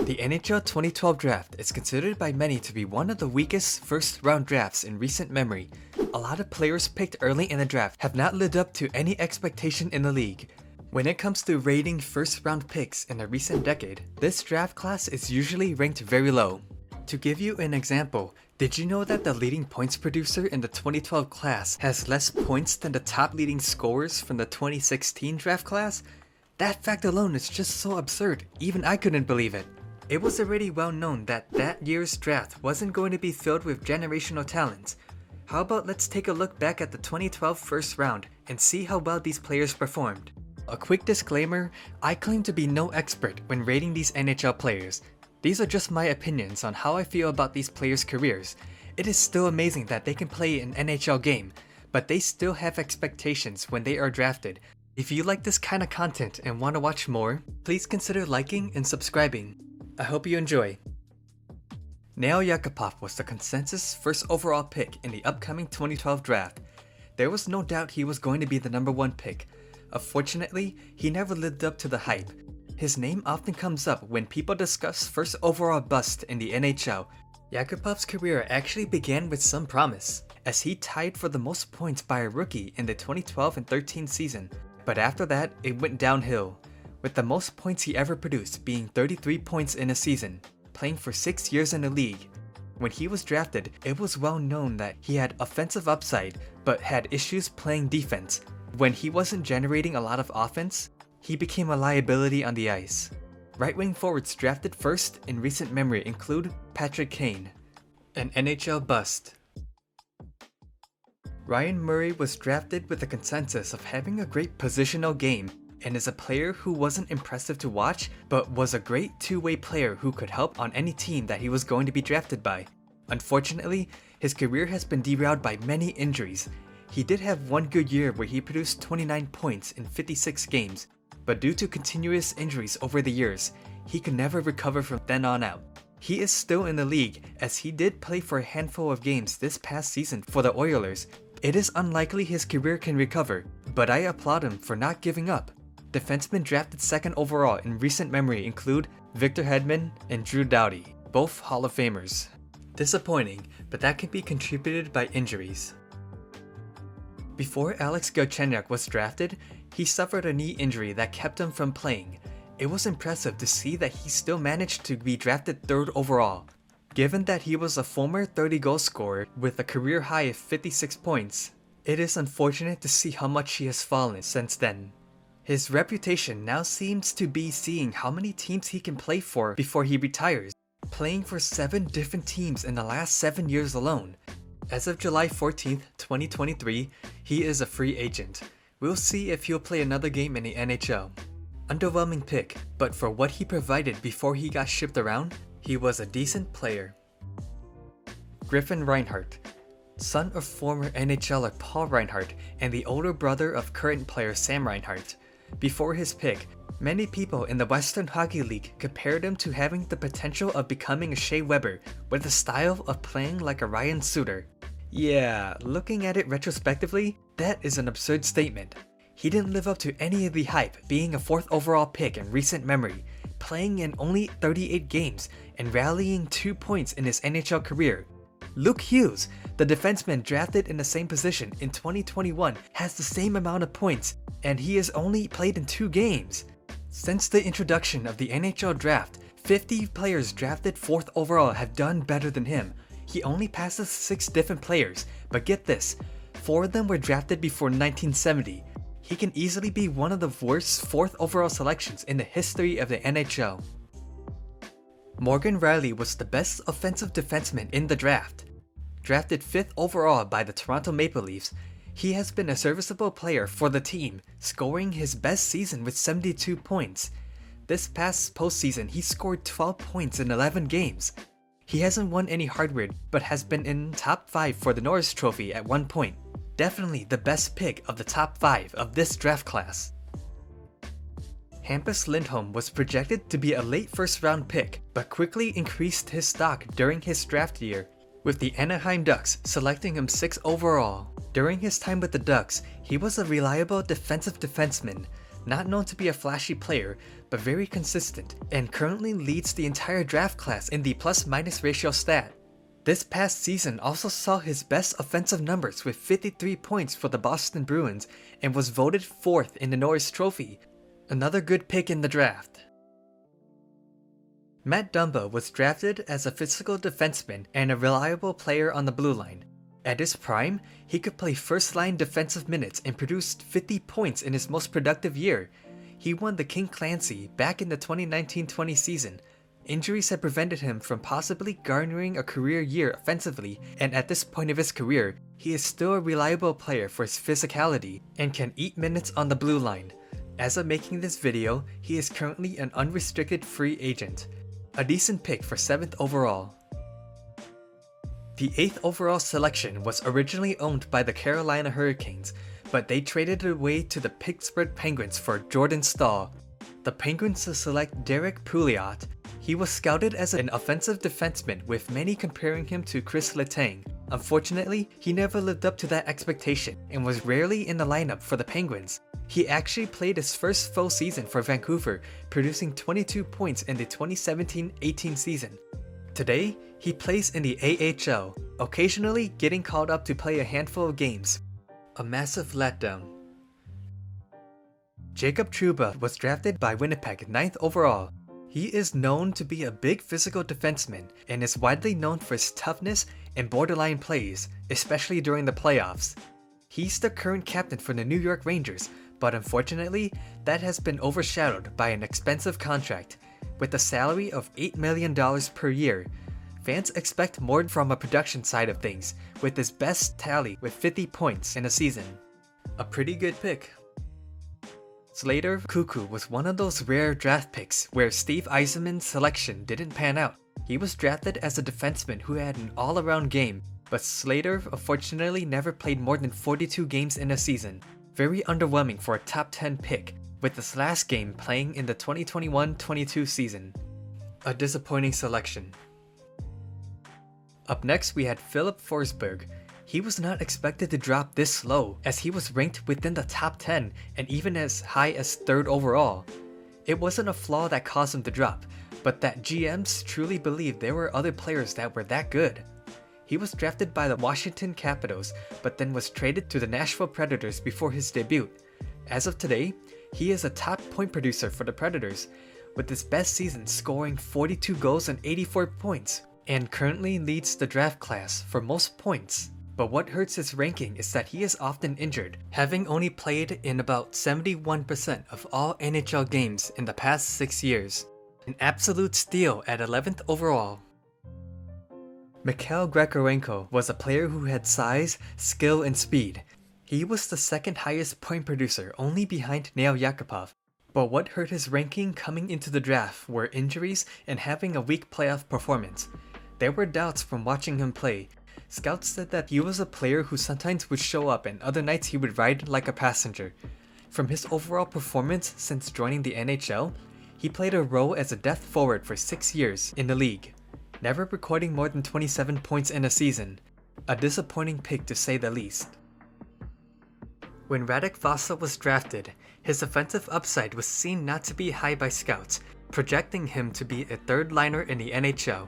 The NHL 2012 draft is considered by many to be one of the weakest first round drafts in recent memory. A lot of players picked early in the draft have not lived up to any expectation in the league. When it comes to rating first round picks in a recent decade, this draft class is usually ranked very low. To give you an example, did you know that the leading points producer in the 2012 class has less points than the top leading scorers from the 2016 draft class? That fact alone is just so absurd, even I couldn't believe it. It was already well known that that year's draft wasn't going to be filled with generational talents. How about let's take a look back at the 2012 first round and see how well these players performed. A quick disclaimer, I claim to be no expert when rating these NHL players. These are just my opinions on how I feel about these players' careers. It is still amazing that they can play an NHL game, but they still have expectations when they are drafted. If you like this kind of content and want to watch more, please consider liking and subscribing. I hope you enjoy. Nail Yakupov was the consensus first overall pick in the upcoming 2012 draft. There was no doubt he was going to be the number 1 pick. Unfortunately, he never lived up to the hype. His name often comes up when people discuss first overall bust in the NHL. Yakupov's career actually began with some promise, as he tied for the most points by a rookie in the 2012 and 13 season. But after that, it went downhill, with the most points he ever produced being 33 points in a season, playing for 6 years in the league. When he was drafted, it was well known that he had offensive upside, but had issues playing defense. When he wasn't generating a lot of offense, he became a liability on the ice. Right-wing forwards drafted first in recent memory include Patrick Kane, an NHL bust. Ryan Murray was drafted with the consensus of having a great positional game, and is a player who wasn't impressive to watch, but was a great two-way player who could help on any team that he was going to be drafted by. Unfortunately, his career has been derailed by many injuries. He did have one good year where he produced 29 points in 56 games, but due to continuous injuries over the years, he could never recover from then on out. He is still in the league, as he did play for a handful of games this past season for the Oilers. It is unlikely his career can recover, but I applaud him for not giving up. Defensemen drafted second overall in recent memory include Victor Hedman and Drew Doughty, both Hall of Famers. Disappointing, but that can be contributed by injuries. Before Alex Galchenyuk was drafted, he suffered a knee injury that kept him from playing. It was impressive to see that he still managed to be drafted third overall. Given that he was a former 30-goal scorer with a career high of 56 points, it is unfortunate to see how much he has fallen since then. His reputation now seems to be seeing how many teams he can play for before he retires, playing for 7 different teams in the last 7 years alone. As of July 14th, 2023, he is a free agent. We'll see if he'll play another game in the NHL. Underwhelming pick, but for what he provided before he got shipped around, he was a decent player. Griffin Reinhart, son of former NHLer Paul Reinhart and the older brother of current player Sam Reinhart. Before his pick, many people in the Western Hockey League compared him to having the potential of becoming a Shea Weber with a style of playing like a Ryan Suter. Yeah, looking at it retrospectively, that is an absurd statement. He didn't live up to any of the hype, being a 4th overall pick in recent memory, playing in only 38 games and rallying 2 points in his NHL career. Luke Hughes, the defenseman drafted in the same position in 2021, has the same amount of points, and he has only played in 2 games. Since the introduction of the NHL draft, 50 players drafted 4th overall have done better than him. He only passes 6 different players, but get this, 4 of them were drafted before 1970. He can easily be one of the worst 4th overall selections in the history of the NHL. Morgan Rielly was the best offensive defenseman in the draft. Drafted 5th overall by the Toronto Maple Leafs, he has been a serviceable player for the team, scoring his best season with 72 points. This past postseason, he scored 12 points in 11 games. He hasn't won any hardware, but has been in top 5 for the Norris Trophy at one point. Definitely the best pick of the top 5 of this draft class. Hampus Lindhlom was projected to be a late first round pick, but quickly increased his stock during his draft year, with the Anaheim Ducks selecting him 6th overall. During his time with the Ducks, he was a reliable defensive defenseman, not known to be a flashy player, but very consistent, and currently leads the entire draft class in the plus-minus ratio stat. This past season also saw his best offensive numbers with 53 points for the Boston Bruins and was voted 4th in the Norris Trophy. Another good pick in the draft. Matt Dumba was drafted as a physical defenseman and a reliable player on the blue line. At his prime, he could play first-line defensive minutes and produced 50 points in his most productive year. He won the King Clancy back in the 2019-20 season. Injuries had prevented him from possibly garnering a career year offensively, and at this point of his career, he is still a reliable player for his physicality and can eat minutes on the blue line. As of making this video, he is currently an unrestricted free agent. A decent pick for 7th overall. The 8th overall selection was originally owned by the Carolina Hurricanes, but they traded it away to the Pittsburgh Penguins for Jordan Staal. The Penguins to select Derrick Pouliot. He was scouted as an offensive defenseman, with many comparing him to Chris Letang. Unfortunately, he never lived up to that expectation and was rarely in the lineup for the Penguins. He actually played his first full season for Vancouver, producing 22 points in the 2017-18 season. Today, he plays in the AHL, occasionally getting called up to play a handful of games. A massive letdown. Jacob Trouba was drafted by Winnipeg 9th overall. He is known to be a big physical defenseman and is widely known for his toughness and borderline plays, especially during the playoffs. He's the current captain for the New York Rangers, but unfortunately, that has been overshadowed by an expensive contract. With a salary of $8 million per year, fans expect more from a production side of things, with his best tally with 50 points in a season. A pretty good pick. Slater Koekkoek was one of those rare draft picks where Steve Yzerman's selection didn't pan out. He was drafted as a defenseman who had an all-around game, but Slater unfortunately never played more than 42 games in a season. Very underwhelming for a top 10 pick, with his last game playing in the 2021-22 season. A disappointing selection. Up next we had Filip Forsberg. He was not expected to drop this low, as he was ranked within the top 10 and even as high as 3rd overall. It wasn't a flaw that caused him to drop, but that GMs truly believed there were other players that were that good. He was drafted by the Washington Capitals, but then was traded to the Nashville Predators before his debut. As of today, he is a top point producer for the Predators, with his best season scoring 42 goals and 84 points, and currently leads the draft class for most points. But what hurts his ranking is that he is often injured, having only played in about 71% of all NHL games in the past 6 years. An absolute steal at 11th overall. Milkhail Grigorenko was a player who had size, skill, and speed. He was the 2nd highest point producer, only behind Nail Yakupov. But what hurt his ranking coming into the draft were injuries and having a weak playoff performance. There were doubts from watching him play. Scouts said that he was a player who sometimes would show up and other nights he would ride like a passenger. From his overall performance since joining the NHL, he played a role as a depth forward for 6 years in the league, never recording more than 27 points in a season. A disappointing pick to say the least. When Radek Faksa was drafted, his offensive upside was seen not to be high by scouts, projecting him to be a 3rd liner in the NHL.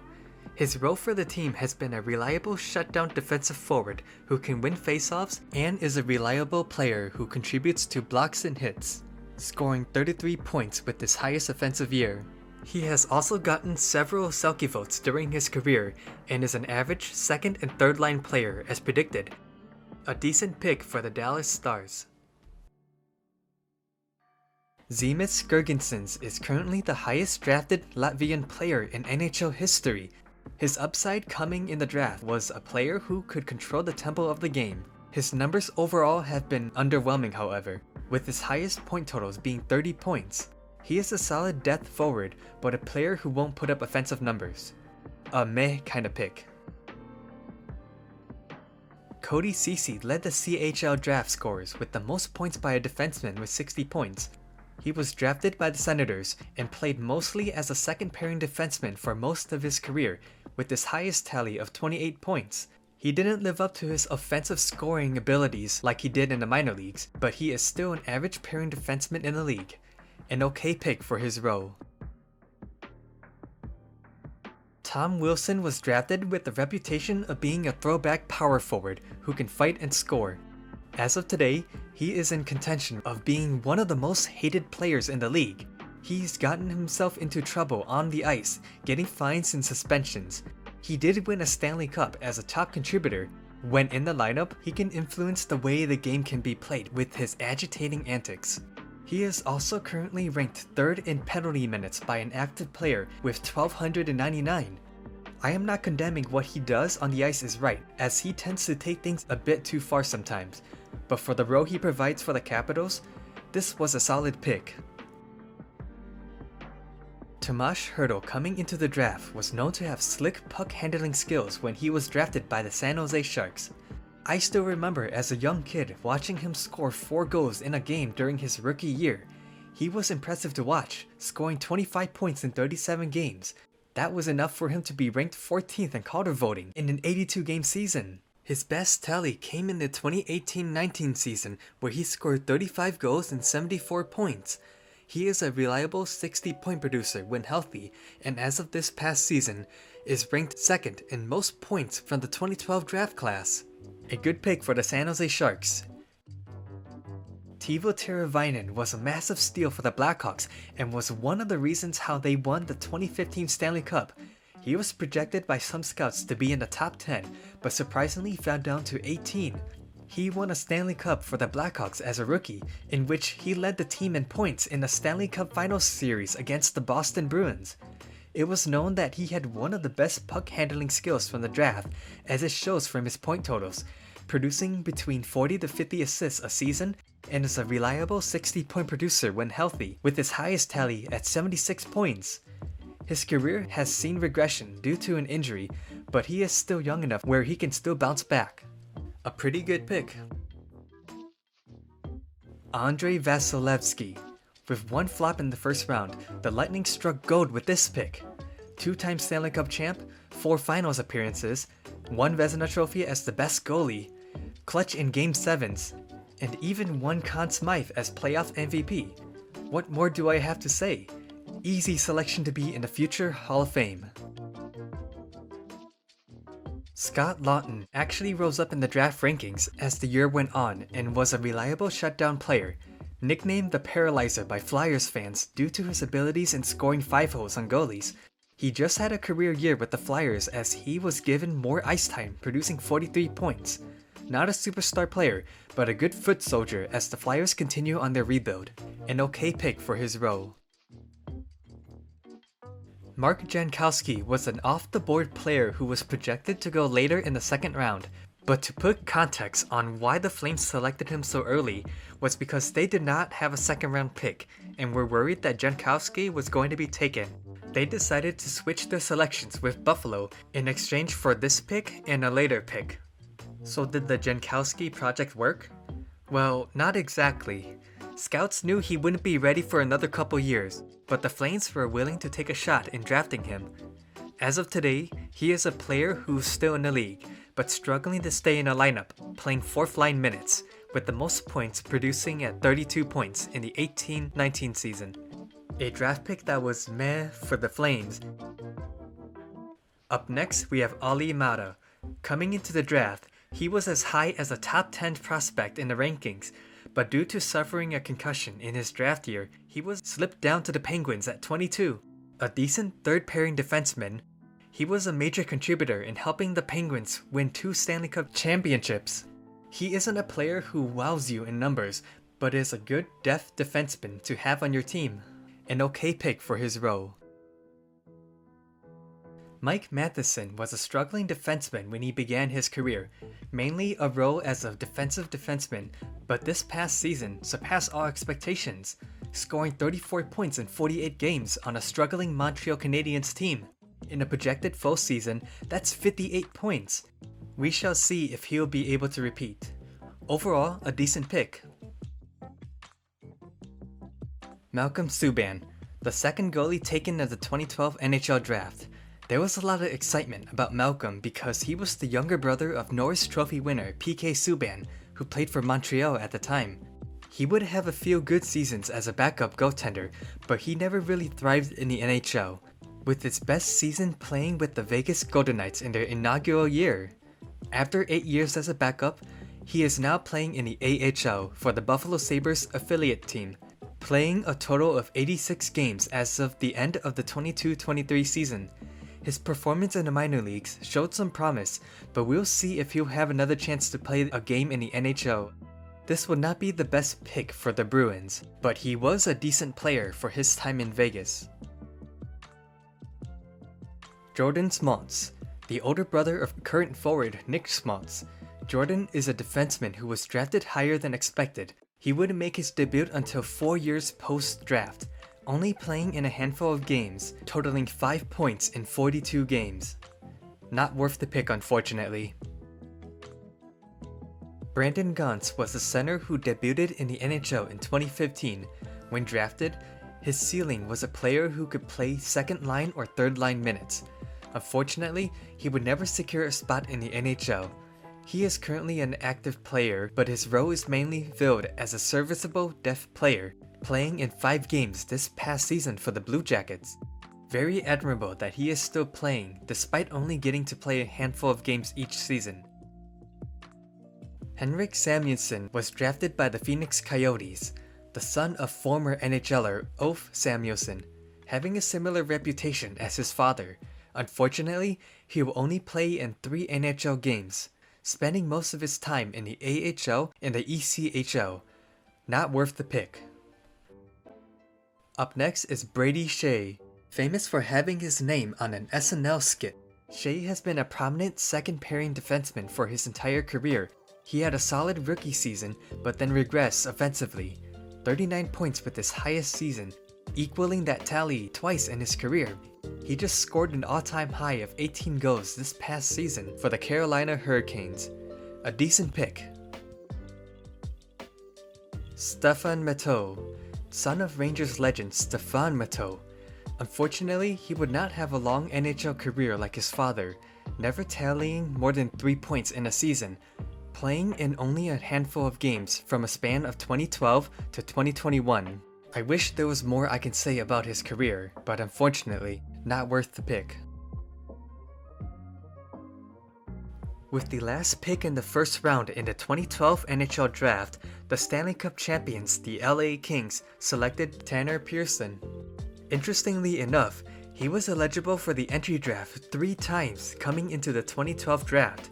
His role for the team has been a reliable shutdown defensive forward who can win faceoffs and is a reliable player who contributes to blocks and hits, scoring 33 points with his highest offensive year. He has also gotten several Selke votes during his career and is an average 2nd and 3rd line player as predicted. A decent pick for the Dallas Stars. Zemgus Girgensons is currently the highest drafted Latvian player in NHL history. His upside coming in the draft was a player who could control the tempo of the game. His numbers overall have been underwhelming, however, with his highest point totals being 30 points. He is a solid depth forward, but a player who won't put up offensive numbers. A meh kind of pick. Cody Ceci led the CHL draft scorers with the most points by a defenseman with 60 points. He was drafted by the Senators and played mostly as a 2nd pairing defenseman for most of his career, with his highest tally of 28 points. He didn't live up to his offensive scoring abilities like he did in the minor leagues, but he is still an average pairing defenseman in the league. An okay pick for his role. Tom Wilson was drafted with the reputation of being a throwback power forward who can fight and score. As of today, he is in contention of being one of the most hated players in the league. He's gotten himself into trouble on the ice, getting fines and suspensions. He did win a Stanley Cup as a top contributor. When in the lineup, he can influence the way the game can be played with his agitating antics. He is also currently ranked 3rd in penalty minutes by an active player with 1,299. I am not condemning what he does on the ice is right, as he tends to take things a bit too far sometimes, but for the role he provides for the Capitals, this was a solid pick. Tomas Hertl coming into the draft was known to have slick puck handling skills when he was drafted by the San Jose Sharks. I still remember as a young kid watching him score 4 goals in a game during his rookie year. He was impressive to watch, scoring 25 points in 37 games. That was enough for him to be ranked 14th in Calder voting in an 82-game season. His best tally came in the 2018-19 season where he scored 35 goals and 74 points. He is a reliable 60-point producer when healthy, and as of this past season, is ranked 2nd in most points from the 2012 draft class. A good pick for the San Jose Sharks. Teuvo Teravainen was a massive steal for the Blackhawks and was one of the reasons how they won the 2015 Stanley Cup. He was projected by some scouts to be in the top 10, but surprisingly fell down to 18. He won a Stanley Cup for the Blackhawks as a rookie, in which he led the team in points in the Stanley Cup Finals series against the Boston Bruins. It was known that he had one of the best puck handling skills from the draft, as it shows from his point totals, producing between 40 to 50 assists a season, and is a reliable 60-point producer when healthy, with his highest tally at 76 points. His career has seen regression due to an injury, but he is still young enough where he can still bounce back. A pretty good pick. Andrei Vasilevsky. With one flop in the first round, the Lightning struck gold with this pick. 2-time Stanley Cup champ, 4 finals appearances, 1 Vezina trophy as the best goalie, clutch in Game 7s, and even won Conn Smythe as playoff MVP. What more do I have to say? Easy selection to be in the future Hall of Fame. Scott Laughton actually rose up in the draft rankings as the year went on and was a reliable shutdown player, nicknamed the Paralyzer by Flyers fans due to his abilities in scoring 5-holes on goalies. He just had a career year with the Flyers as he was given more ice time, producing 43 points. Not a superstar player, but a good foot soldier as the Flyers continue on their rebuild. An okay pick for his role. Mark Jankowski was an off-the-board player who was projected to go later in the 2nd round, but to put context on why the Flames selected him so early was because they did not have a 2nd round pick and were worried that Jankowski was going to be taken. They decided to switch their selections with Buffalo in exchange for this pick and a later pick. So did the Jankowski project work? Well, not exactly. Scouts knew he wouldn't be ready for another couple years, but the Flames were willing to take a shot in drafting him. As of today, he is a player who's still in the league, but struggling to stay in a lineup, playing 4th line minutes, with the most points producing at 32 points in the 18-19 season. A draft pick that was meh for the Flames. Up next, we have Olli Maatta. Coming into the draft, he was as high as a top 10 prospect in the rankings, but due to suffering a concussion in his draft year, he was slipped down to the Penguins at 22. A decent 3rd pairing defenseman, he was a major contributor in helping the Penguins win 2 Stanley Cup championships. He isn't a player who wows you in numbers, but is a good depth defenseman to have on your team. An okay pick for his role. Mike Matheson was a struggling defenseman when he began his career, mainly a role as a defensive defenseman, but this past season surpassed all expectations, scoring 34 points in 48 games on a struggling Montreal Canadiens team. In a projected full season, that's 58 points. We shall see if he'll be able to repeat. Overall, a decent pick. Malcolm Subban, the 2nd goalie taken of the 2012 NHL Draft. There was a lot of excitement about Malcolm because he was the younger brother of Norris Trophy winner PK Subban, who played for Montreal at the time. He would have a few good seasons as a backup goaltender, but he never really thrived in the NHL, with his best season playing with the Vegas Golden Knights in their inaugural year. After 8 years as a backup, he is now playing in the AHL for the Buffalo Sabres affiliate team, playing a total of 86 games as of the end of the 22-23 season. His performance in the minor leagues showed some promise, but we'll see if he'll have another chance to play a game in the NHL. This would not be the best pick for the Bruins, but he was a decent player for his time in Vegas. Jordan Schmaltz, the older brother of current forward Nick Schmaltz. Jordan is a defenseman who was drafted higher than expected. He wouldn't make his debut until 4 years post-draft, only playing in a handful of games, totaling 5 points in 42 games. Not worth the pick, unfortunately. Brandon Gaunce was a center who debuted in the NHL in 2015. When drafted, his ceiling was a player who could play second line or third line minutes. Unfortunately, he would never secure a spot in the NHL. He is currently an active player, but his role is mainly filled as a serviceable depth player, playing in 5 games this past season for the Blue Jackets. Very admirable that he is still playing, despite only getting to play a handful of games each season. Henrik Samuelsson was drafted by the Phoenix Coyotes, the son of former NHLer Ulf Samuelsson, having a similar reputation as his father. Unfortunately, he will only play in 3 NHL games, spending most of his time in the AHL and the ECHL. Not worth the pick. Up next is Brady Skjei, famous for having his name on an SNL skit. Skjei has been a prominent second-pairing defenseman for his entire career. He had a solid rookie season, but then regressed offensively. 39 points with his highest season, equaling that tally twice in his career. He just scored an all-time high of 18 goals this past season for the Carolina Hurricanes. A decent pick. Stefan Matteau, son of Rangers legend Stefan Matteau. Unfortunately, he would not have a long NHL career like his father, never tallying more than 3 points in a season, playing in only a handful of games from a span of 2012 to 2021. I wish there was more I can say about his career, but unfortunately, not worth the pick. With the last pick in the first round in the 2012 NHL Draft, the Stanley Cup champions, the LA Kings, selected Tanner Pearson. Interestingly enough, he was eligible for the entry draft 3 times coming into the 2012 draft.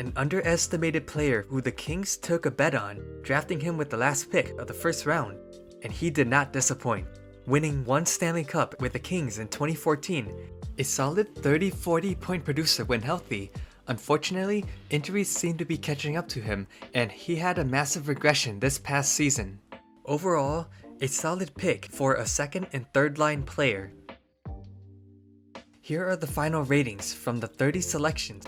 An underestimated player who the Kings took a bet on, drafting him with the last pick of the first round. And he did not disappoint, winning 1 Stanley Cup with the Kings in 2014. A solid 30-40 point producer when healthy. Unfortunately, injuries seem to be catching up to him, and he had a massive regression this past season. Overall, a solid pick for a second and third line player. Here are the final ratings from the 30 selections.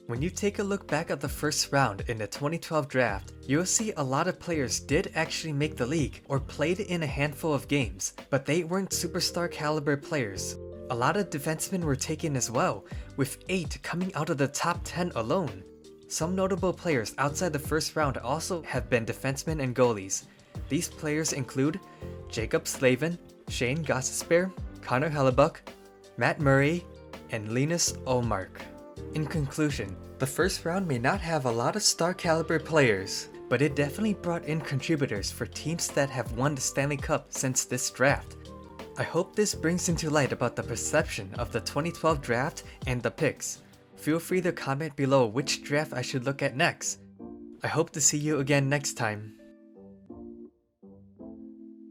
When you take a look back at the first round in the 2012 draft, you'll see a lot of players did actually make the league or played in a handful of games, but they weren't superstar caliber players. A lot of defensemen were taken as well, with 8 coming out of the top 10 alone. Some notable players outside the first round also have been defensemen and goalies. These players include Jacob Slavin, Shane Gostisbehere, Connor Hellebuck, Matt Murray, and Linus Ullmark. In conclusion, the first round may not have a lot of star caliber players, but it definitely brought in contributors for teams that have won the Stanley Cup since this draft. I hope this brings into light about the perception of the 2012 draft and the picks. Feel free to comment below which draft I should look at next. I hope to see you again next time.